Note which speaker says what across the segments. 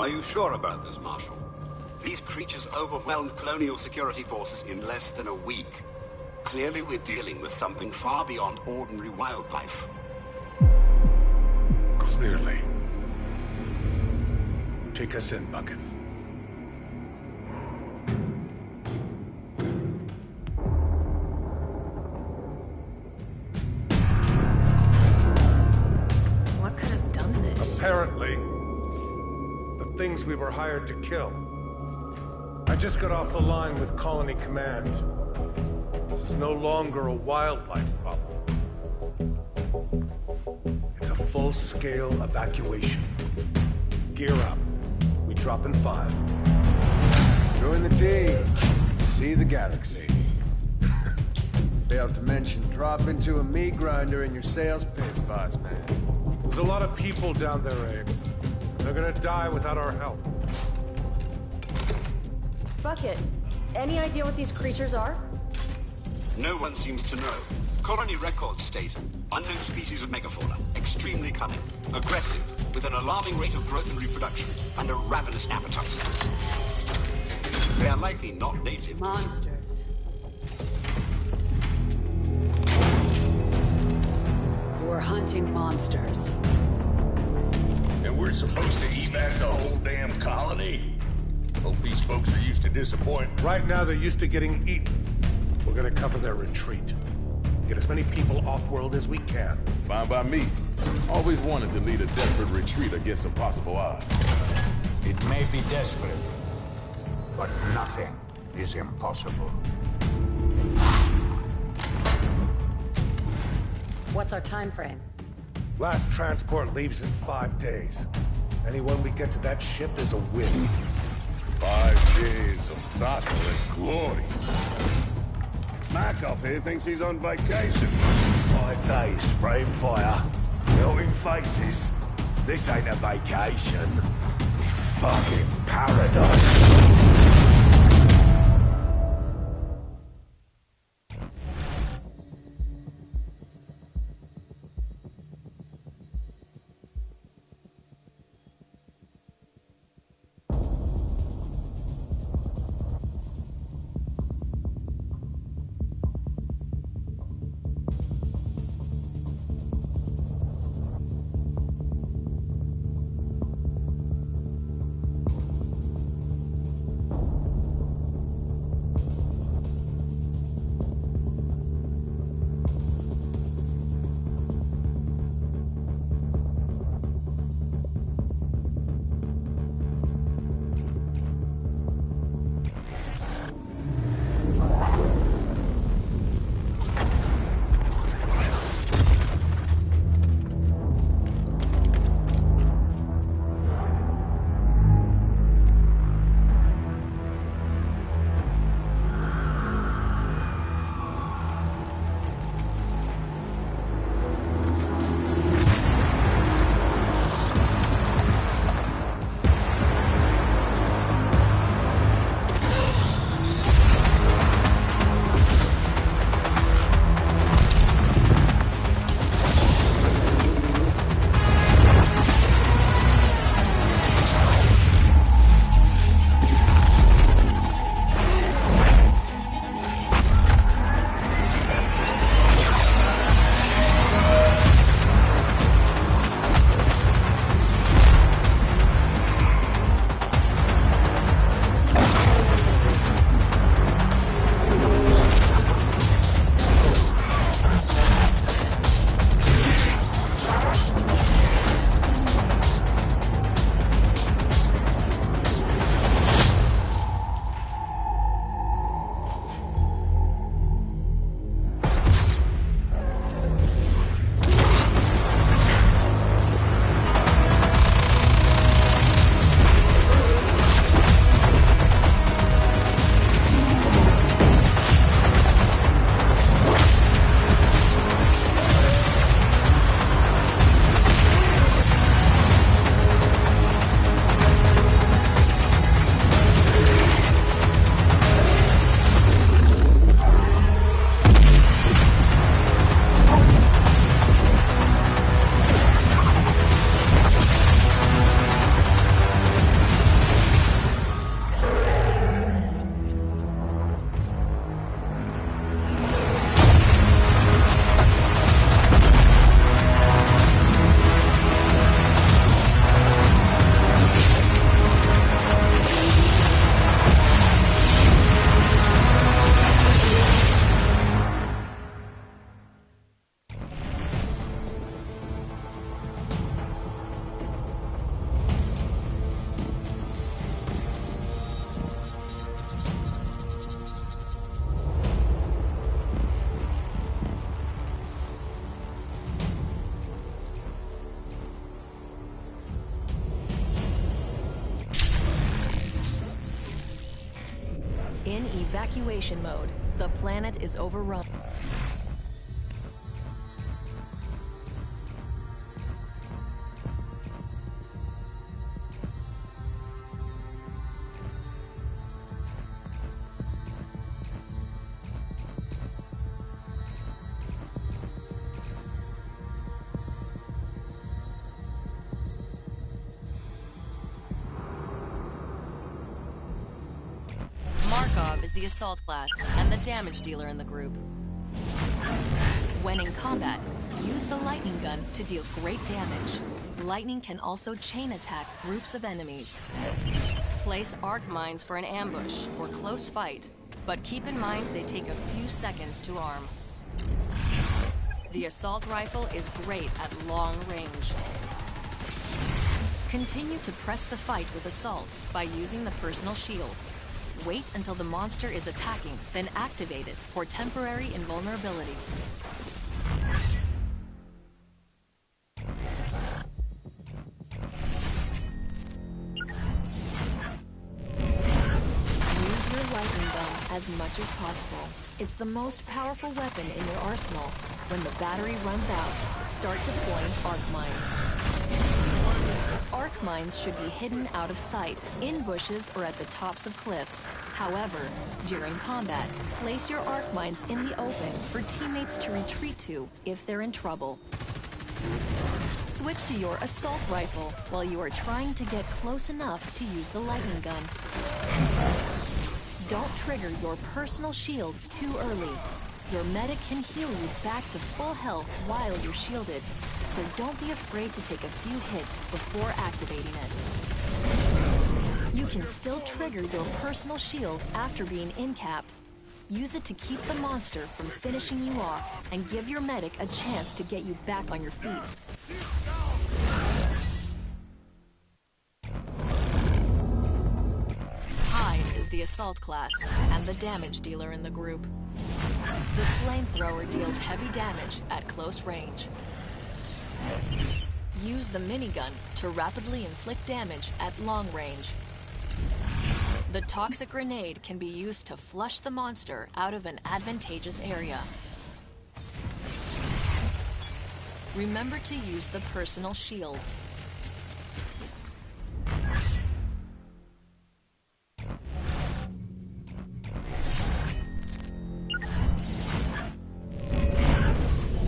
Speaker 1: Are you sure about this, Marshal? These creatures overwhelmed colonial security forces in less than a week. Clearly we're dealing with something far beyond ordinary wildlife.
Speaker 2: Clearly. Take us in, Bucket.
Speaker 3: What could have done this?
Speaker 2: Apparently, the things we were hired to kill. I just got off the line with Colony Command. This is no longer a wildlife problem. It's a full-scale evacuation. Gear up. We drop in 5.
Speaker 4: Join the team. See the galaxy. Failed to mention drop into a meat grinder in your sales pitch, boss man.
Speaker 2: There's a lot of people down there, Abe. They're gonna die without our help.
Speaker 5: Bucket, any idea what these creatures are?
Speaker 1: No one seems to know. Colony records state unknown species of megafauna, extremely cunning, aggressive, with an alarming rate of growth and reproduction, and a ravenous appetite. They are likely not native to...
Speaker 6: Monsters. We're hunting monsters.
Speaker 7: And we're supposed to evac the whole damn colony? Hope these folks are used to disappointment.
Speaker 2: Right now, they're used to getting eaten. We're gonna cover their retreat. Get as many people off-world as we can.
Speaker 8: Fine by me. Always wanted to lead a desperate retreat against impossible odds.
Speaker 9: It may be desperate, but nothing is impossible.
Speaker 6: What's our time frame?
Speaker 2: Last transport leaves in 5 days. Anyone we get to that ship is a win.
Speaker 7: 5 days of battle and glory. Markov here thinks he's on vacation.
Speaker 9: 5 days spraying fire, melting faces. This ain't a vacation. It's fucking paradise.
Speaker 3: evacuation mode. The planet is overrun.
Speaker 10: Markov is the assault class and the damage dealer in the group. When in combat, use the lightning gun to deal great damage. Lightning can also chain attack groups of enemies. Place arc mines for an ambush or close fight, but keep in mind they take a few seconds to arm. The assault rifle is great at long range. Continue to press the fight with assault by using the personal shield. Wait until the monster is attacking, then activate it for temporary invulnerability. Use your lightning gun as much as possible. It's the most powerful weapon in your arsenal. When the battery runs out, start deploying arc mines. Arc mines should be hidden out of sight, in bushes or at the tops of cliffs. However, during combat, place your arc mines in the open for teammates to retreat to if they're in trouble. Switch to your assault rifle while you are trying to get close enough to use the lightning gun. Don't trigger your personal shield too early. Your medic can heal you back to full health while you're shielded, so don't be afraid to take a few hits before activating it. You can still trigger your personal shield after being in-capped. Use it to keep the monster from finishing you off and give your medic a chance to get you back on your feet. Hyde is the assault class and the damage dealer in the group. The flamethrower deals heavy damage at close range. Use the minigun to rapidly inflict damage at long range. The toxic grenade can be used to flush the monster out of an advantageous area. Remember to use the personal shield.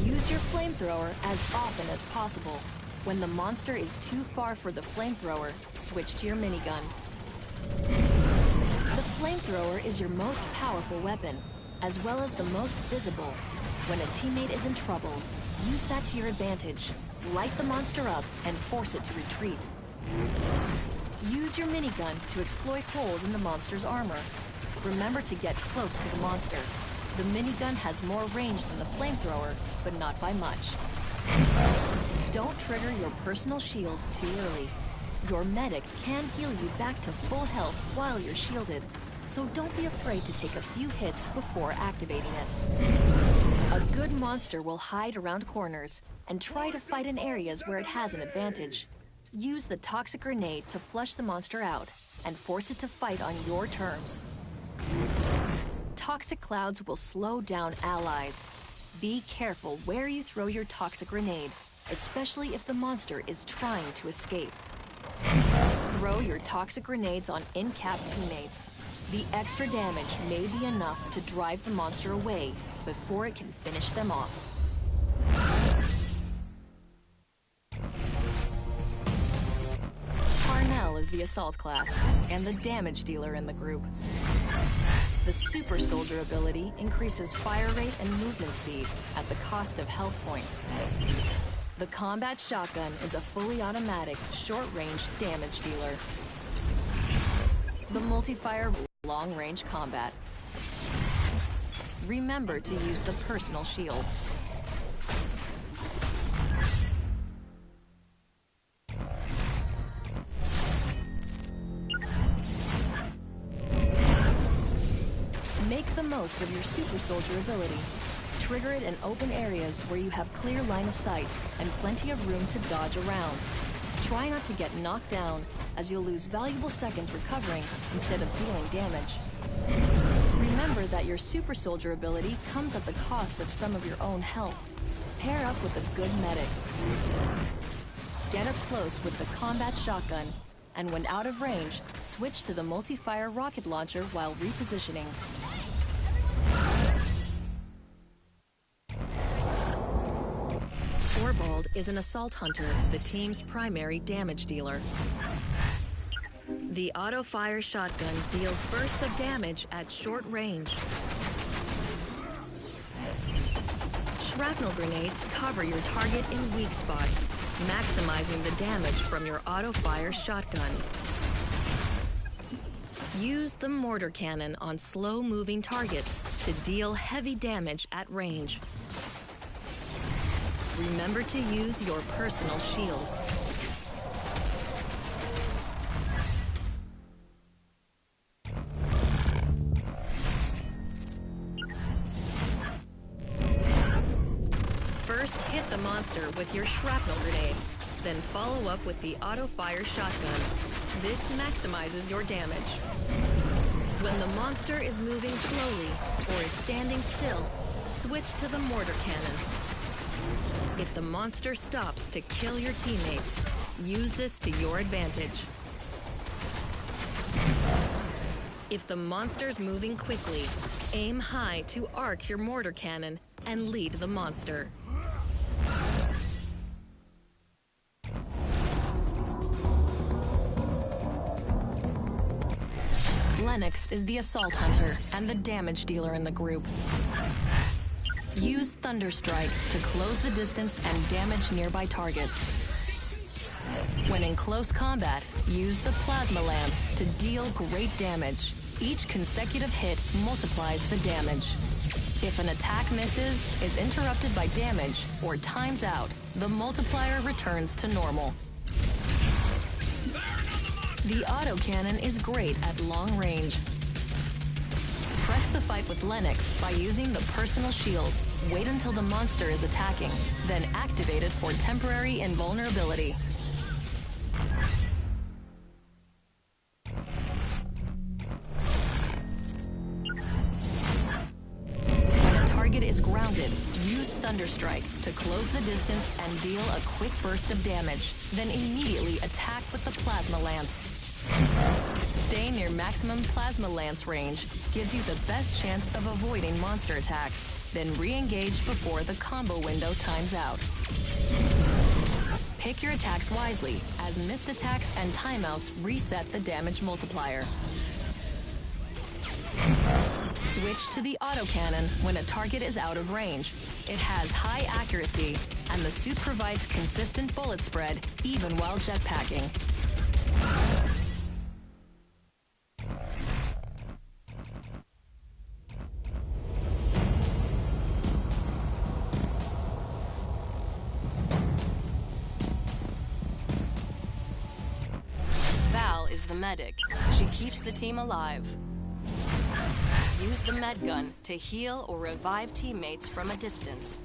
Speaker 10: Use your flamethrower as often as possible. When the monster is too far for the flamethrower, switch to your minigun. The flamethrower is your most powerful weapon, as well as the most visible. When a teammate is in trouble, use that to your advantage. Light the monster up and force it to retreat. Use your minigun to exploit holes in the monster's armor. Remember to get close to the monster. The minigun has more range than the flamethrower, but not by much. Don't trigger your personal shield too early. Your medic can heal you back to full health while you're shielded, so don't be afraid to take a few hits before activating it. A good monster will hide around corners and try to fight in areas where it has an advantage. Use the toxic grenade to flush the monster out and force it to fight on your terms. Toxic clouds will slow down allies. Be careful where you throw your toxic grenade, especially if the monster is trying to escape. Throw your toxic grenades on in-cap teammates. The extra damage may be enough to drive the monster away before it can finish them off. Parnell is the assault class and the damage dealer in the group. The Super Soldier ability increases fire rate and movement speed at the cost of health points. The combat shotgun is a fully automatic, short-range damage dealer. The multi-fire long-range combat. Remember to use the personal shield. Make the most of your Super Soldier ability. Trigger it in open areas where you have clear line of sight and plenty of room to dodge around. Try not to get knocked down, as you'll lose valuable seconds recovering instead of dealing damage. Remember
Speaker 3: Remember that your super soldier ability comes at the cost of some of your own health. Pair up with a good medic. Get up close with the combat shotgun, and when out of range, switch to the multi-fire rocket launcher while repositioning. Torvald is an assault hunter, the team's primary damage dealer. The auto-fire shotgun deals bursts of damage at short range. Shrapnel grenades cover your target in weak spots, maximizing the damage from your auto-fire shotgun. Use the mortar cannon on slow-moving targets to deal heavy damage at range. Remember to use your personal shield. First, hit the monster with your shrapnel grenade, then follow up with the auto-fire shotgun. This maximizes your damage. When the monster is moving slowly or is standing still, switch to the mortar cannon. If the monster stops to kill your teammates, use this to your advantage. If the monster's moving quickly, aim high to arc your mortar cannon and lead the monster. Lennox is the assault hunter and the damage dealer in the group. Use Thunderstrike to close the distance and damage nearby targets. When in close combat, use the Plasma Lance to deal great damage. Each consecutive hit multiplies the damage. If an attack misses, is interrupted by damage, or times out, the multiplier returns to normal. The autocannon is great at long range. Press the fight with Lennox by using the personal shield. Wait until the monster is attacking, then activate it for temporary invulnerability. When a target is grounded, use Thunderstrike to close the distance and deal a quick burst of damage, then immediately attack with the Plasma Lance. Stay near maximum Plasma Lance range gives you the best chance of avoiding monster attacks, then re-engage before the combo window times out. Pick your attacks wisely, as missed attacks and timeouts reset the damage multiplier. Switch to the autocannon when a target is out of range. It has high accuracy, and the suit provides consistent bullet spread even while jetpacking. Val is the medic. She keeps the team alive. Use the med gun to heal or revive teammates from a distance.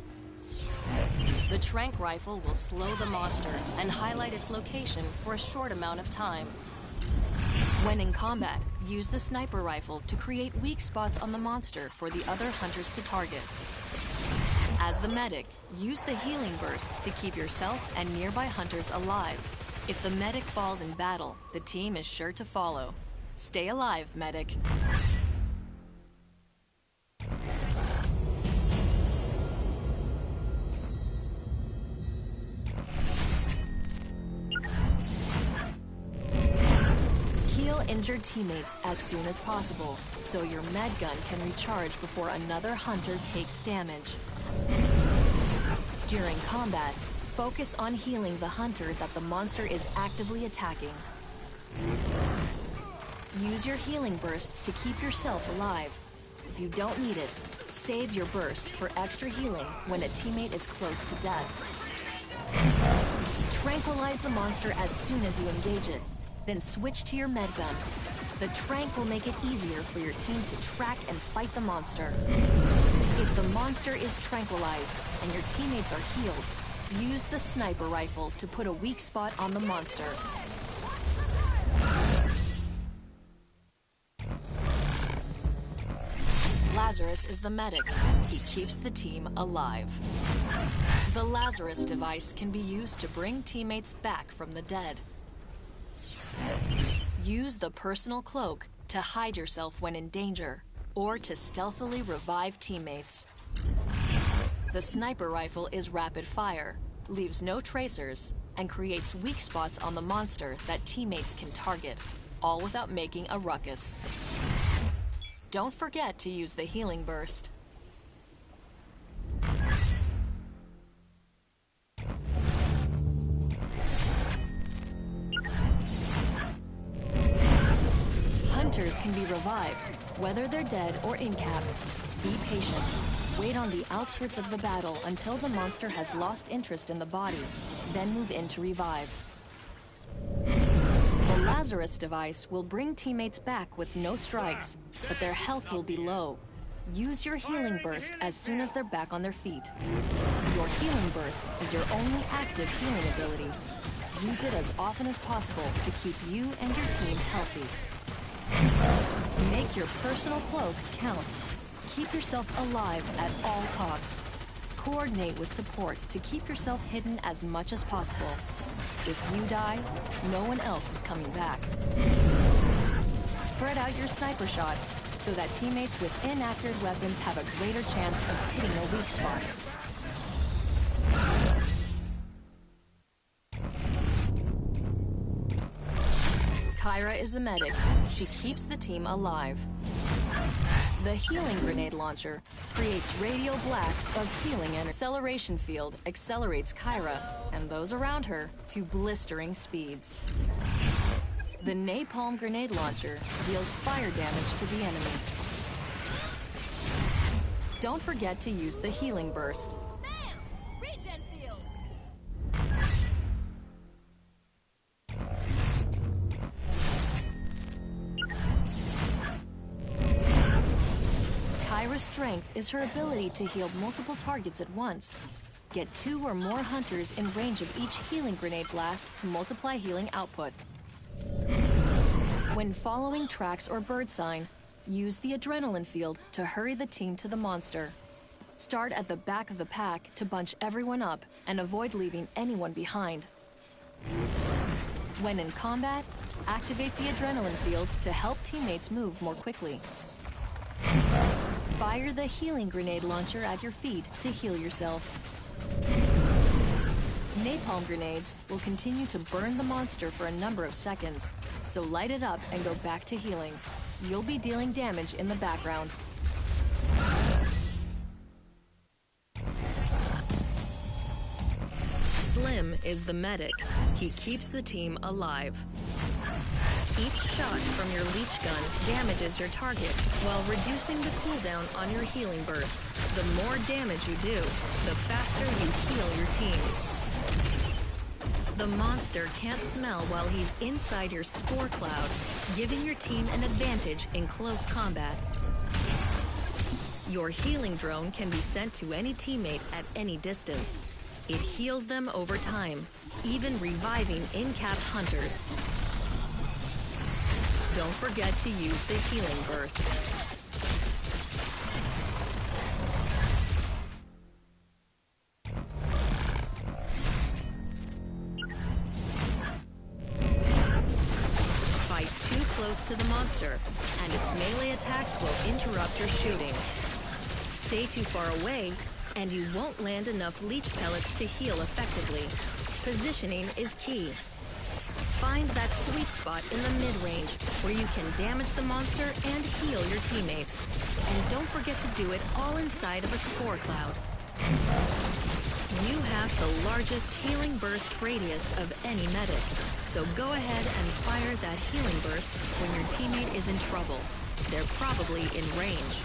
Speaker 3: The tranq rifle will slow the monster and highlight its location for a short amount of time. When in combat, use the sniper rifle to create weak spots on the monster for the other hunters to target. As the medic, use the healing burst to keep yourself and nearby hunters alive. If the medic falls in battle, the team is sure to follow. Stay alive, medic. Heal injured teammates as soon as possible, so your med gun can recharge before another hunter takes damage. During combat, focus on healing the hunter that the monster is actively attacking. Use your healing burst to keep yourself alive. If you don't need it, save your burst for extra healing when a teammate is close to death. Tranquilize the monster as soon as you engage it, then switch to your med gun. The tranq will make it easier for your team to track and fight the monster. If the monster is tranquilized and your teammates are healed, use the sniper rifle to put a weak spot on the monster. Lazarus is the medic. He keeps the team alive. The Lazarus device can be used to bring teammates back from the dead. Use the personal cloak to hide yourself when in danger, or to stealthily revive teammates. The sniper rifle is rapid fire, leaves no tracers, and creates weak spots on the monster that teammates can target, all without making a ruckus. Don't forget to use the healing burst. Hunters can be revived, whether they're dead or incapped. Be patient. Wait on the outskirts of the battle until the monster has lost interest in the body, then move in to revive. The Lazarus device will bring teammates back with no strikes, but their health will be low. Use your healing burst as soon as they're back on their feet. Your healing burst is your only active healing ability. Use it as often as possible to keep you and your team healthy. Make your personal cloak count. Keep yourself alive at all costs. Coordinate with support to keep yourself hidden as much as possible. If you die, no one else is coming back. Spread out your sniper shots so that teammates with inaccurate weapons have a greater chance of hitting a weak spot. Kyra is the medic. She keeps the team alive. The healing grenade launcher creates radial blasts of healing and acceleration field accelerates Kyra and those around her to blistering speeds. The napalm grenade launcher deals fire damage to the enemy. Don't forget to use the healing burst.
Speaker 10: Bam! Regen field!
Speaker 3: Kyra's strength is her ability to heal multiple targets at once. Get 2 or more hunters in range of each healing grenade blast to multiply healing output. When following tracks or bird sign, use the adrenaline field to hurry the team to the monster. Start at the back of the pack to bunch everyone up and avoid leaving anyone behind. When in combat, activate the adrenaline field to help teammates move more quickly. Fire the healing grenade launcher at your feet to heal yourself. Napalm grenades will continue to burn the monster for a number of seconds, so light it up and go back to healing. You'll be dealing damage in the background. Slim is the medic. He keeps the team alive. Each shot from your leech gun damages your target while reducing the cooldown on your healing burst. The more damage you do, the faster you heal your team. The monster can't smell while he's inside your spore cloud, giving your team an advantage in close combat. Your healing drone can be sent to any teammate at any distance. It heals them over time, even reviving incapped hunters. Don't forget to use the healing burst. Fight too close to the monster, and its melee attacks will interrupt your shooting. Stay too far away, and you won't land enough leech pellets to heal effectively. Positioning is key. Find that sweet spot in the mid-range where you can damage the monster and heal your teammates. And don't forget to do it all inside of a spore cloud. You have the largest healing burst radius of any medic, so go ahead and fire that healing burst when your teammate is in trouble. They're probably in range.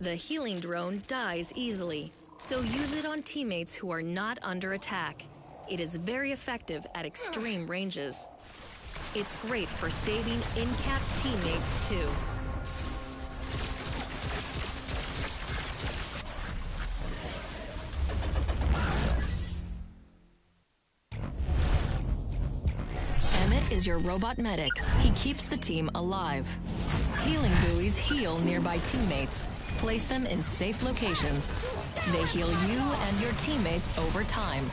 Speaker 3: The healing drone dies easily, so use it on teammates who are not under attack. It is very effective at extreme ranges. It's great for saving incapped teammates, too. Emmett is your robot medic. He keeps the team alive. Healing buoys heal nearby teammates. Place them in safe locations. They heal you and your teammates over time.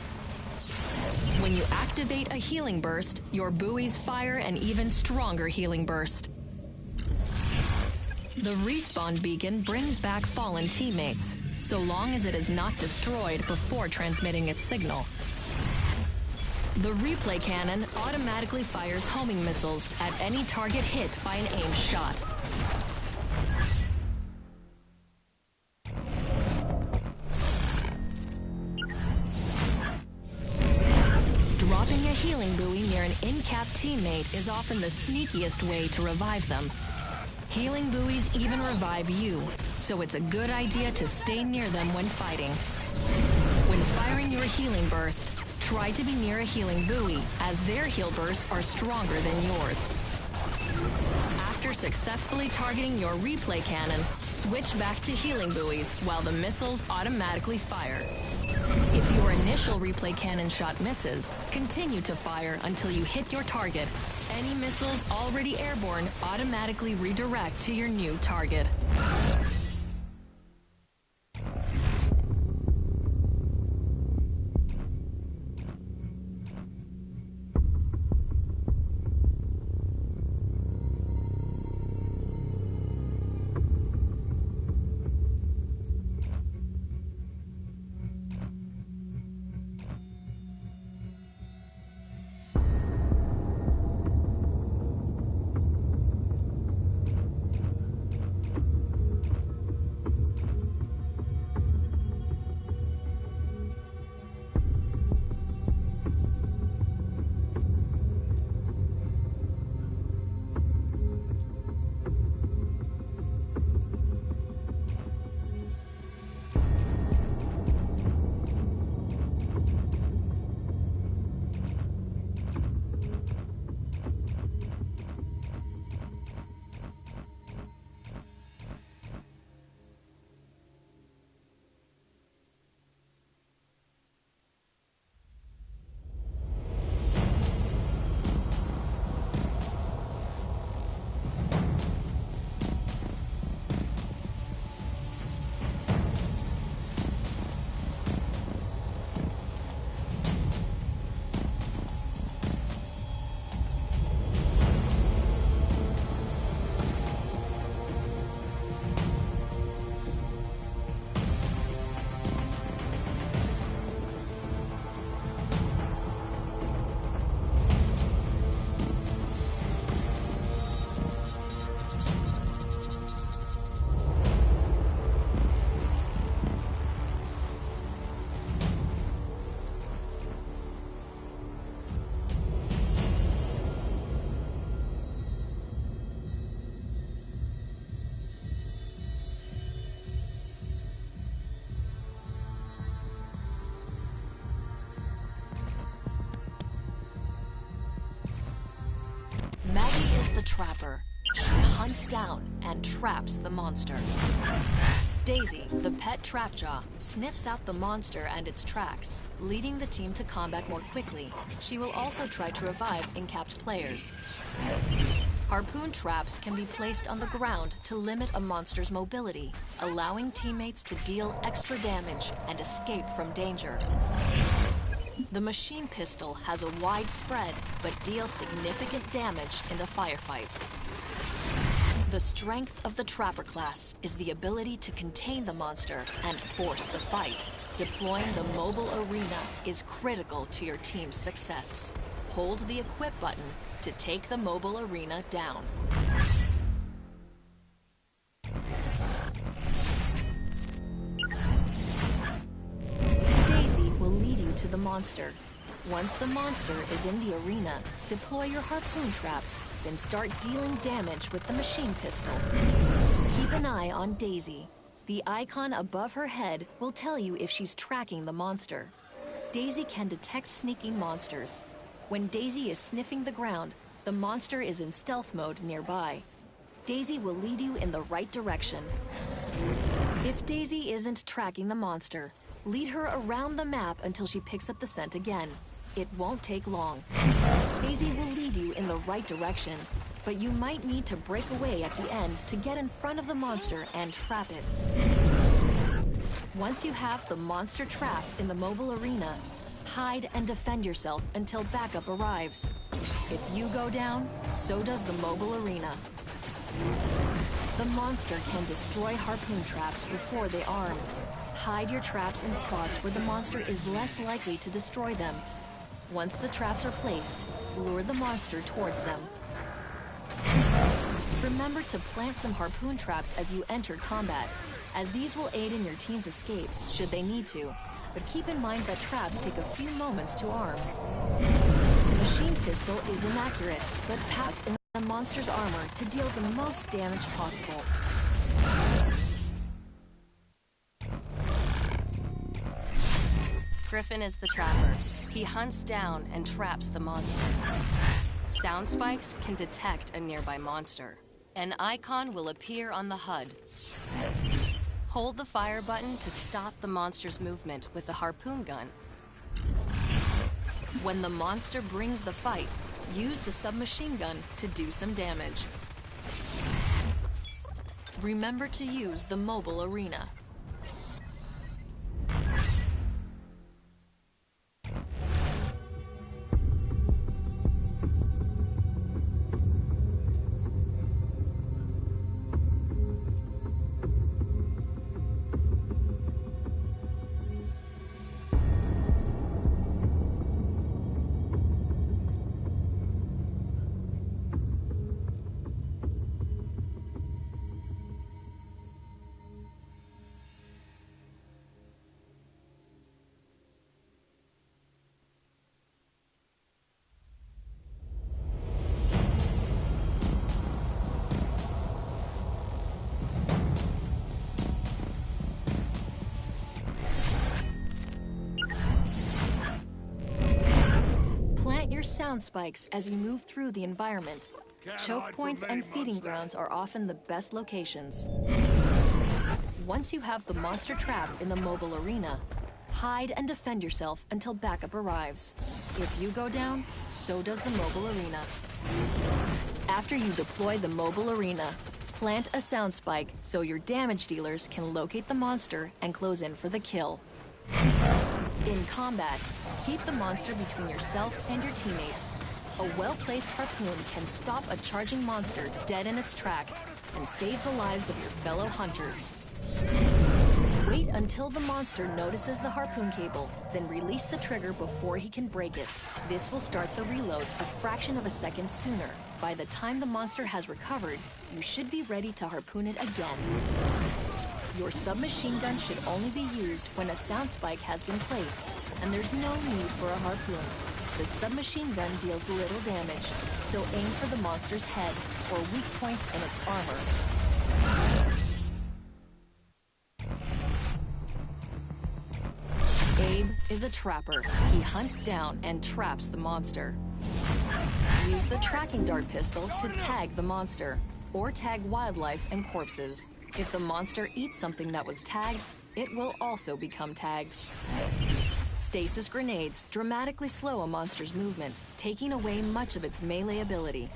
Speaker 3: When you activate a healing burst, your buoys fire an even stronger healing burst. The respawn beacon brings back fallen teammates, so long as it is not destroyed before transmitting its signal. The replay cannon automatically fires homing missiles at any target hit by an aimed shot. Dropping a healing buoy near an in-cap teammate is often the sneakiest way to revive them. Healing buoys even revive you, so it's a good idea to stay near them when fighting. When firing your healing burst, try to be near a healing buoy, as their heal bursts are stronger than yours. After successfully targeting your replay cannon, switch back to healing buoys while the missiles automatically fire. If your initial replay cannon shot misses, continue to fire until you hit your target. Any missiles already airborne automatically redirect to your new target. Maggie is the trapper. She hunts down and traps the monster. Daisy, the pet Trapjaw, sniffs out the monster and its tracks, leading the team to combat more quickly. She will also try to revive incapped players. Harpoon traps can be placed on the ground to limit a monster's mobility, allowing teammates to deal extra damage and escape from danger. The machine pistol has a wide spread, but deals significant damage in the firefight. The strength of the Trapper class is the ability to contain the monster and force the fight. Deploying the mobile arena is critical to your team's success. Hold the equip button to take the mobile arena down. Daisy will lead you to the monster. Once the monster is in the arena, deploy your harpoon traps, then start dealing damage with the machine pistol. Keep an eye on Daisy. The icon above her head will tell you if she's tracking the monster. Daisy can detect sneaking monsters. When Daisy is sniffing the ground, the monster is in stealth mode nearby. Daisy will lead you in the right direction. If Daisy isn't tracking the monster, lead her around the map until she picks up the scent again. It won't take long. Daisy will lead you in the right direction.
Speaker 10: but you might need to break away at the end to get in front of the monster and trap it. Once you have the monster trapped in the mobile arena, hide and defend yourself until backup arrives. If you go down, so does the mobile arena. The monster can destroy harpoon traps before they arm. Hide your traps in spots where the monster is less likely to destroy them. Once the traps are placed, lure the monster towards them. Remember to plant some harpoon traps as you enter combat, as these will aid in your team's escape should they need to. But keep in mind that traps take a few moments to arm. The machine pistol is inaccurate, but packs in the monster's armor to deal the most damage possible.
Speaker 3: Griffin is the trapper. He hunts down and traps the monster. Sound spikes can detect a nearby monster. An icon will appear on the HUD. Hold the fire button to stop the monster's movement with the harpoon gun. When the monster brings the fight, use the submachine gun to do some damage. Remember to use the mobile arena. Sound spikes as you move through the environment. Choke points and feeding grounds are often the best locations. Once you have the monster trapped in the mobile arena, hide and defend yourself until backup arrives. If you go down, so does the mobile arena. After you deploy the mobile arena, plant a sound spike so your damage dealers can locate the monster and close in for the kill. In combat, keep the monster between yourself and your teammates. A well-placed harpoon can stop a charging monster dead in its tracks and save the lives of your fellow hunters. Wait until the monster notices the harpoon cable, then release the trigger before he can break it. This will start the reload a fraction of a second sooner. By the time the monster has recovered, you should be ready to harpoon it again. Your submachine gun should only be used when a sound spike has been placed, and there's no need for a harpoon. The submachine gun deals little damage, so aim for the monster's head or weak points in its armor. Abe is a trapper. He hunts down and traps the monster. Use the tracking dart pistol to tag the monster, or tag wildlife and corpses. If the monster eats something that was tagged, it will also become tagged. Stasis grenades dramatically slow a monster's movement, taking away much of its melee ability.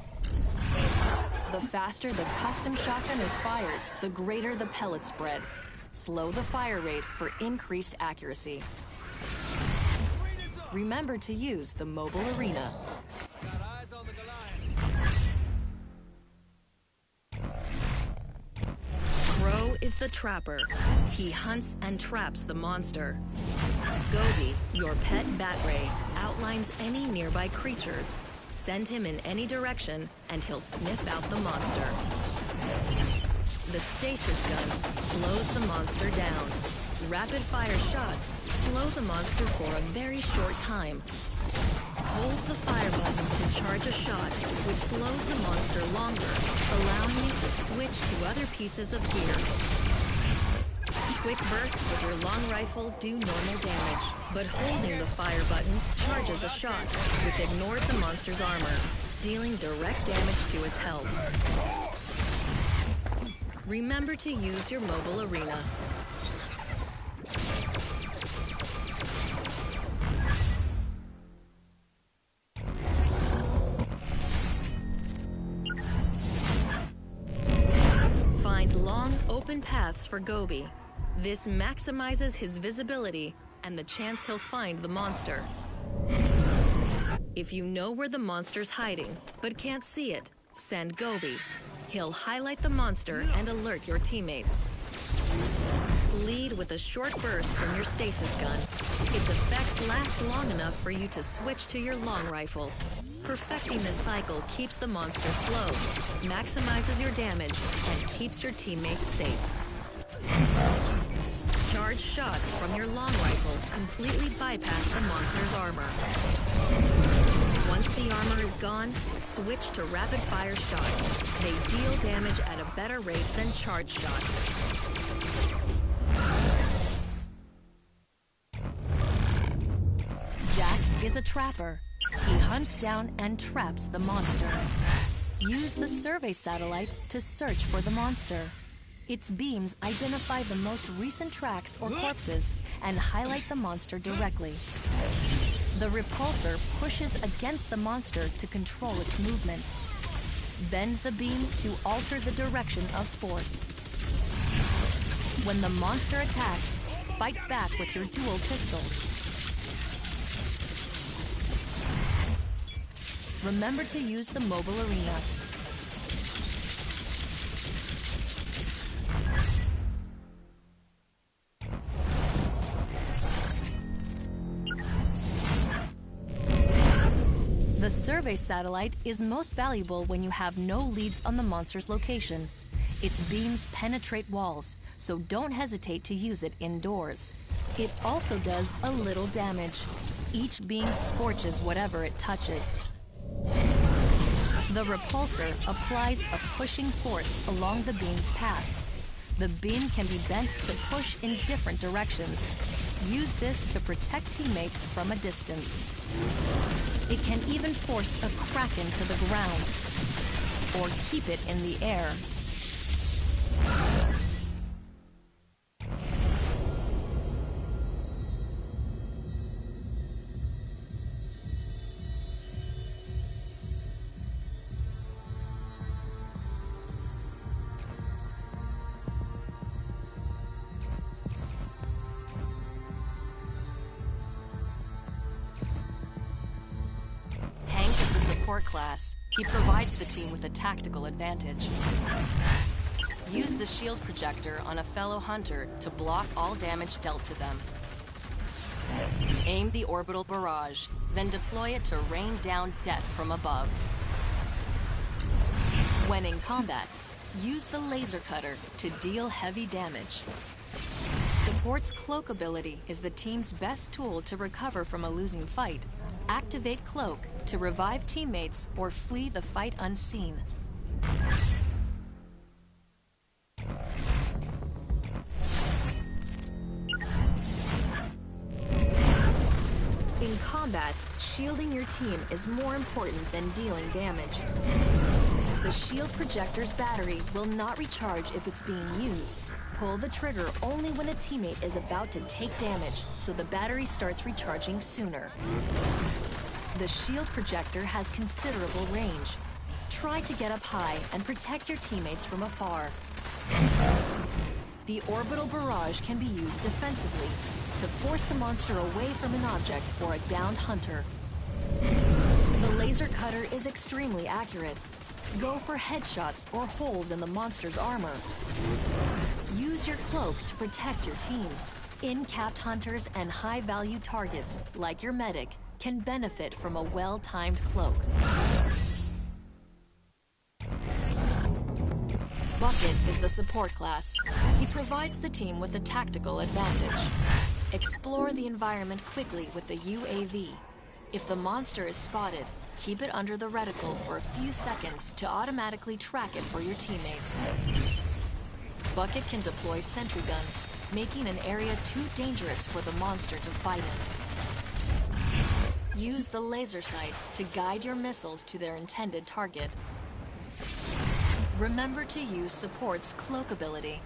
Speaker 3: The faster the custom shotgun is fired, the greater the pellet spread. Slow the fire rate for increased accuracy. Remember to use the mobile arena. Crow is the trapper. He hunts and traps the monster. Gobi, your pet bat ray, outlines any nearby creatures. Send him in any direction and he'll sniff out the monster. The stasis gun slows the monster down. Rapid fire shots slow the monster for a very short time. Hold the fire button to charge a shot, which slows the monster longer, allowing you to switch to other pieces of gear. Quick bursts with your long rifle do normal damage, but holding the fire button charges a shot, which ignores the monster's armor, dealing direct damage to its health. Remember to use your mobile arena.
Speaker 10: long, open paths for Gobi. This maximizes his visibility and the chance he'll find the monster. If you know where the monster's hiding, but can't see it, send Gobi. He'll highlight the monster and alert your teammates. Lead with a short burst from your stasis gun. Its effects last long enough for you to switch to your long rifle. Perfecting this cycle keeps the monster slow, maximizes your damage, and keeps your teammates safe. Charged shots from your long rifle completely bypass the monster's armor. Once the armor is gone, switch to rapid-fire shots. They deal damage at a better rate than charged shots. Jack is a trapper. He hunts down and traps the monster. Use the survey satellite to search for the monster. Its beams identify the most recent tracks or corpses and highlight the monster directly. The repulsor pushes against the monster to control its movement. Bend the beam to alter the direction of force. When the monster attacks, fight back with your dual pistols. Remember to use the mobile arena. The survey satellite is most valuable when you have no leads on the monster's location. Its beams penetrate walls, so don't hesitate to use it indoors. It also does a little damage. Each beam scorches whatever it touches. The repulsor applies a pushing force along the beam's path. The beam can be bent to push in different directions. Use this to protect teammates from a distance. It can even force a kraken to the ground, or keep it in the air. Class. He provides the team with a tactical advantage. Use the shield projector on a fellow hunter to block all damage dealt to them. Aim the orbital barrage, then deploy it to rain down death from above. When in combat, use the laser cutter to deal heavy damage. Support's cloak ability is the team's best tool to recover from a losing fight. Activate Cloak to revive teammates or flee the fight unseen. In combat, shielding your team is more important than dealing damage. The shield projector's battery will not recharge if it's being used. Pull the trigger only when a teammate is about to take damage, so the battery starts recharging sooner. The shield projector has considerable range. Try to get up high and protect your teammates from afar. The orbital barrage can be used defensively to force the monster away from an object or a downed hunter. The laser cutter is extremely accurate. Go for headshots or holes in the monster's armor. Use your cloak to protect your team. In-capped hunters and high-value targets, like your medic, can benefit from a well-timed cloak. Bucket is the support class. He provides the team with a tactical advantage. Explore the environment quickly with the UAV. If the monster is spotted, keep it under the reticle for a few seconds to automatically track it for your teammates. Bucket can deploy sentry guns, making an area too dangerous for the monster to fight in. Use the laser sight to guide your missiles to their intended target. Remember to use support's cloak ability.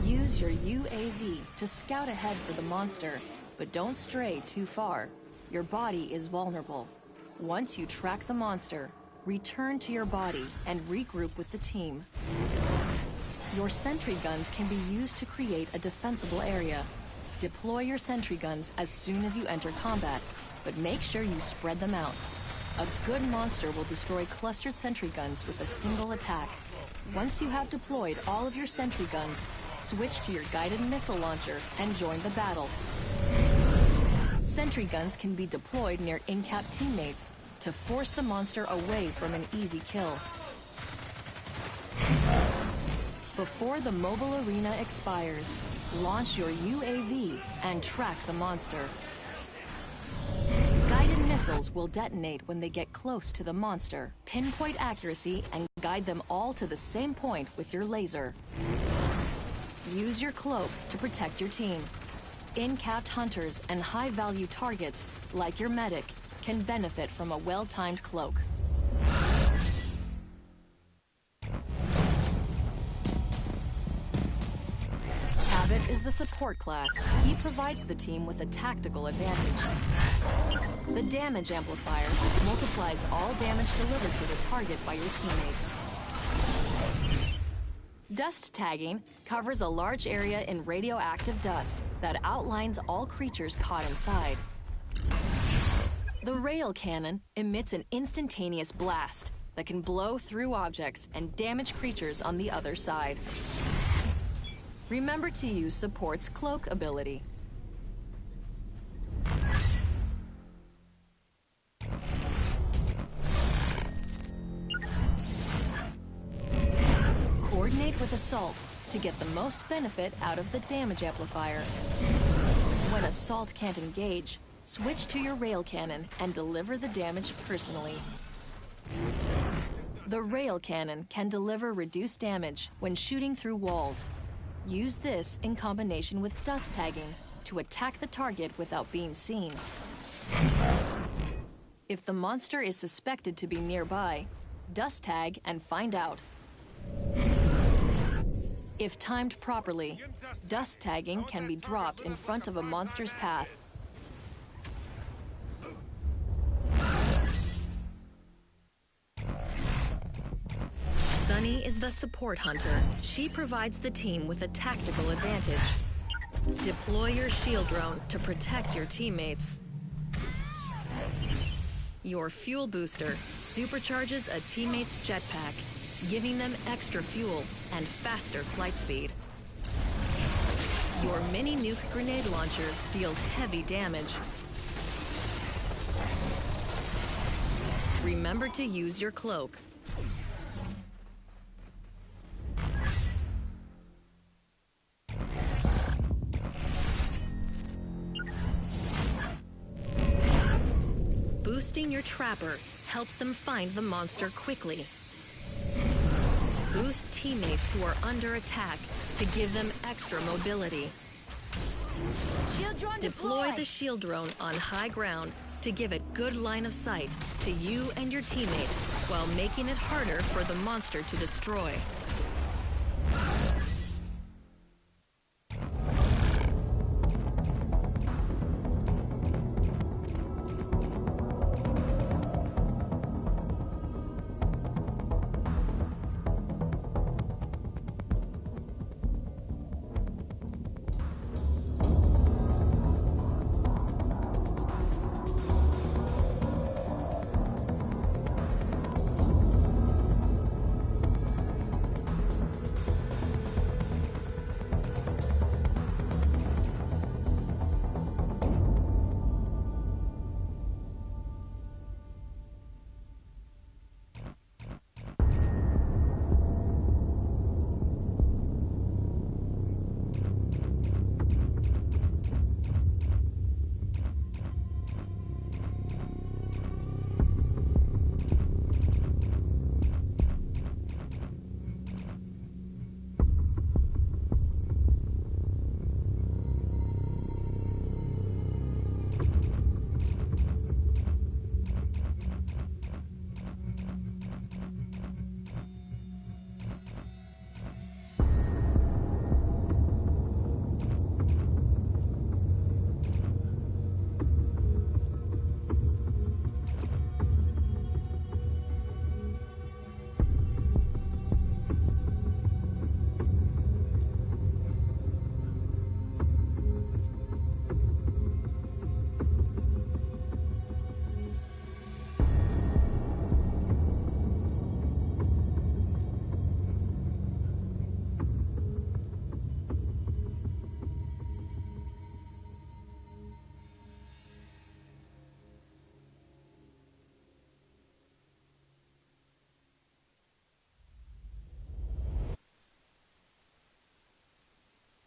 Speaker 10: Use your UAV to scout ahead for the monster
Speaker 3: But don't stray too far. Your body is vulnerable. Once you track the monster, return to your body and regroup with the team. Your sentry guns can be used to create a defensible area. Deploy your sentry guns as soon as you enter combat, but make sure you spread them out. A good monster will destroy clustered sentry guns with a single attack. Once you have deployed all of your sentry guns, switch to your guided missile launcher and join the battle. Sentry guns can be deployed near in-cap teammates to force the monster away from an easy kill. Before the mobile arena expires, launch your UAV and track the monster. Guided missiles will detonate when they get close to the monster. Pinpoint accuracy and guide them all to the same point with your laser. Use your cloak to protect your team. In-capped hunters and high-value targets, like your medic, can benefit from a well-timed cloak. Abbott is the support class. He provides the team with a tactical advantage. The damage amplifier multiplies all damage delivered to the target by your teammates. Dust tagging covers a large area in radioactive dust that outlines all creatures caught inside. The rail cannon emits an instantaneous blast that can blow through objects and damage creatures on the other side. Remember to use support's cloak ability. Coordinate with Assault to get the most benefit out of the damage amplifier. When Assault can't engage, switch to your rail cannon and deliver the damage personally. The rail cannon can deliver reduced damage when shooting through walls. Use this in combination with dust tagging to attack the target without being seen. If the monster is suspected to be nearby, dust tag and find out. If timed properly, dust tagging can be dropped in front of a monster's path. Sunny is the support hunter. She provides the team with a tactical advantage. Deploy your shield drone to protect your teammates. Your fuel booster supercharges a teammate's jetpack, giving them extra fuel and faster flight speed. Your mini nuke grenade launcher deals heavy damage. Remember to use your cloak. Boosting your trapper helps them find the monster quickly. Boost teammates who are under attack to give them extra mobility.
Speaker 10: Shield drone
Speaker 3: Deploy the shield drone on high ground to give it good line of sight to you and your teammates while making it harder for the monster to destroy.